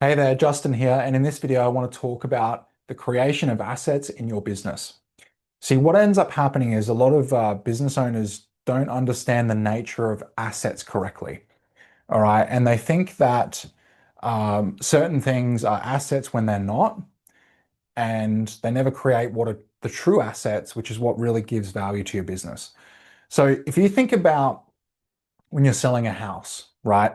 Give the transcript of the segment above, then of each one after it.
Hey there, Justin here, and in this video I want to talk about the creation of assets in your business. See, what ends up happening is a lot of business owners don't understand the nature of assets correctly, all right? And they think that certain things are assets when they're not, and they never create what are the true assets, which is what really gives value to your business. So if you think about when you're selling a house, right?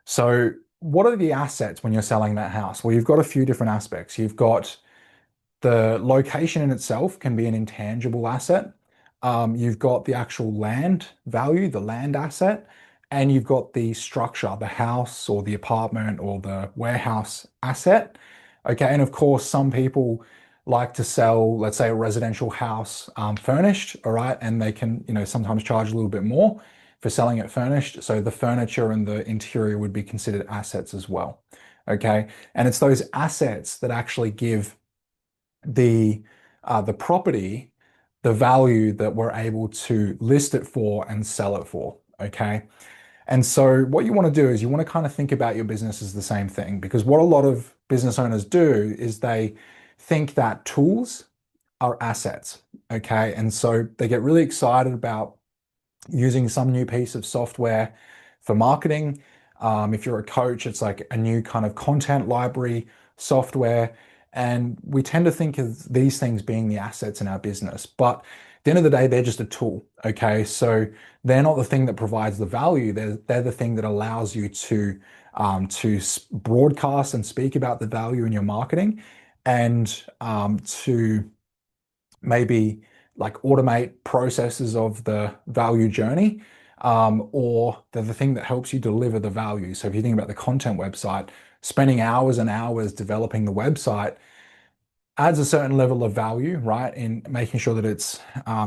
So what are the assets when you're selling that house? Well, you've got a few different aspects. You've got the location in itself can be an intangible asset. You've got the actual land value, the land asset, and you've got the structure, the house or the apartment or the warehouse asset. Okay, and of course, some people like to sell, let's say, a residential house furnished, all right, and they can, sometimes charge a little bit more for selling it furnished. So the furniture and the interior would be considered assets as well. Okay, and it's those assets that actually give the property the value that we're able to list it for and sell it for. Okay. And so what you want to do is you want to kind of think about your business as the same thing, because what a lot of business owners do is they think that tools are assets. Okay. And so they get really excited about using some new piece of software for marketing. If you're a coach, it's like a new kind of content library software. And we tend to think of these things being the assets in our business. But at the end of the day, they're just a tool. Okay. So they're not the thing that provides the value. They're the thing that allows you to broadcast and speak about the value in your marketing and to maybe like automate processes of the value journey, or they're the thing that helps you deliver the value. So if you think about the content website, spending hours and hours developing the website adds a certain level of value, right, in making sure that it's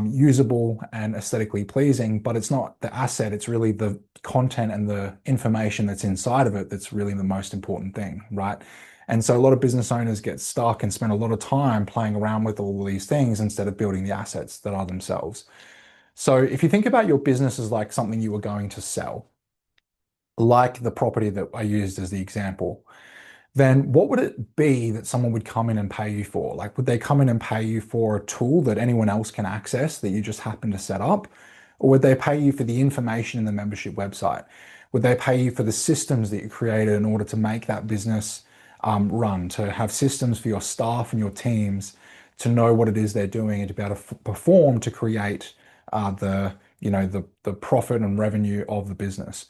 usable and aesthetically pleasing, but it's not the asset, it's really the content and the information that's inside of it that's really the most important thing, right? And so a lot of business owners get stuck and spend a lot of time playing around with all of these things instead of building the assets that are themselves. So if you think about your business as like something you were going to sell, like the property that I used as the example, then what would it be that someone would come in and pay you for? Like, would they come in and pay you for a tool that anyone else can access that you just happen to set up? Or would they pay you for the information in the membership website? Would they pay you for the systems that you created in order to make that business run, to have systems for your staff and your teams to know what it is they're doing and to be able to perform to create the profit and revenue of the business?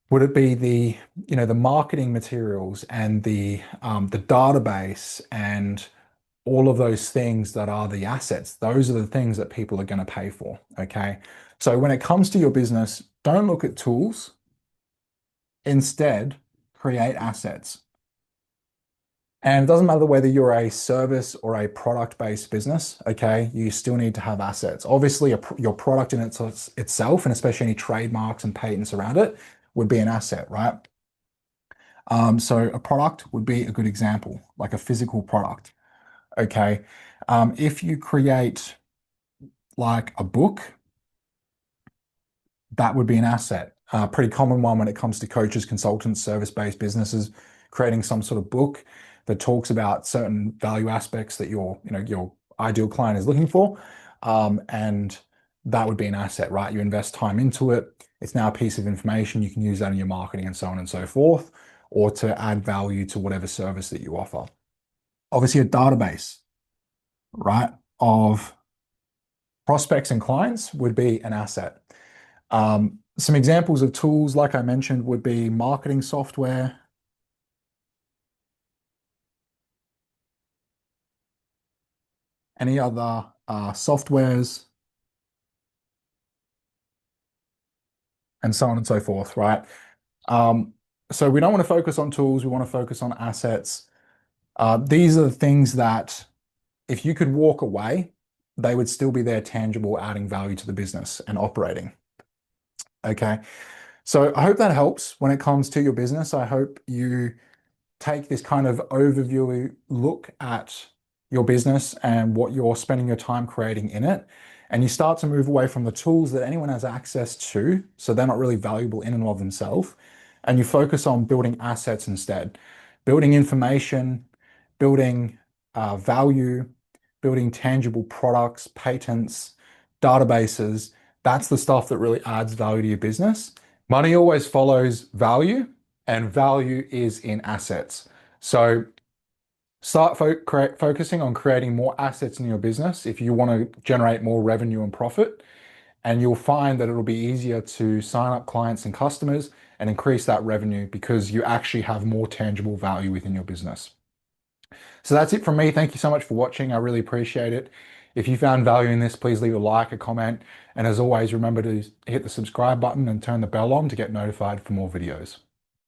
Would it be the marketing materials and the database and all of those things that are the assets? Those are the things that people are going to pay for. Okay. So when it comes to your business, don't look at tools. Instead, create assets. And it doesn't matter whether you're a service or a product-based business, okay? You still need to have assets. Obviously, your product in itself, and especially any trademarks and patents around it, would be an asset, right? So a product would be a good example, like a physical product, okay? If you create like a book, that would be an asset. Pretty common one when it comes to coaches, consultants, service-based businesses, creating some sort of book that talks about certain value aspects that your ideal client is looking for. And that would be an asset, right? You invest time into it. It's now a piece of information. You can use that in your marketing and so on and so forth, or to add value to whatever service that you offer. Obviously, a database, right, of prospects and clients would be an asset. Some examples of tools, like I mentioned, would be marketing software, any other softwares, and so on and so forth, right? So we don't want to focus on tools, we want to focus on assets. These are the things that if you could walk away, they would still be there tangible, adding value to the business and operating. Okay. So I hope that helps when it comes to your business. I hope you take this kind of overview look at your business and what you're spending your time creating in it. And you start to move away from the tools that anyone has access to, so they're not really valuable in and of themselves. And you focus on building assets instead. building information, building value, building tangible products, patents, databases. That's the stuff that really adds value to your business. Money always follows value, and value is in assets. So start focusing on creating more assets in your business if you want to generate more revenue and profit. And you'll find that it'll be easier to sign up clients and customers and increase that revenue because you actually have more tangible value within your business. So that's it from me. Thank you so much for watching. I really appreciate it. If you found value in this, please leave a like, a comment, and as always, remember to hit the subscribe button and turn the bell on to get notified for more videos.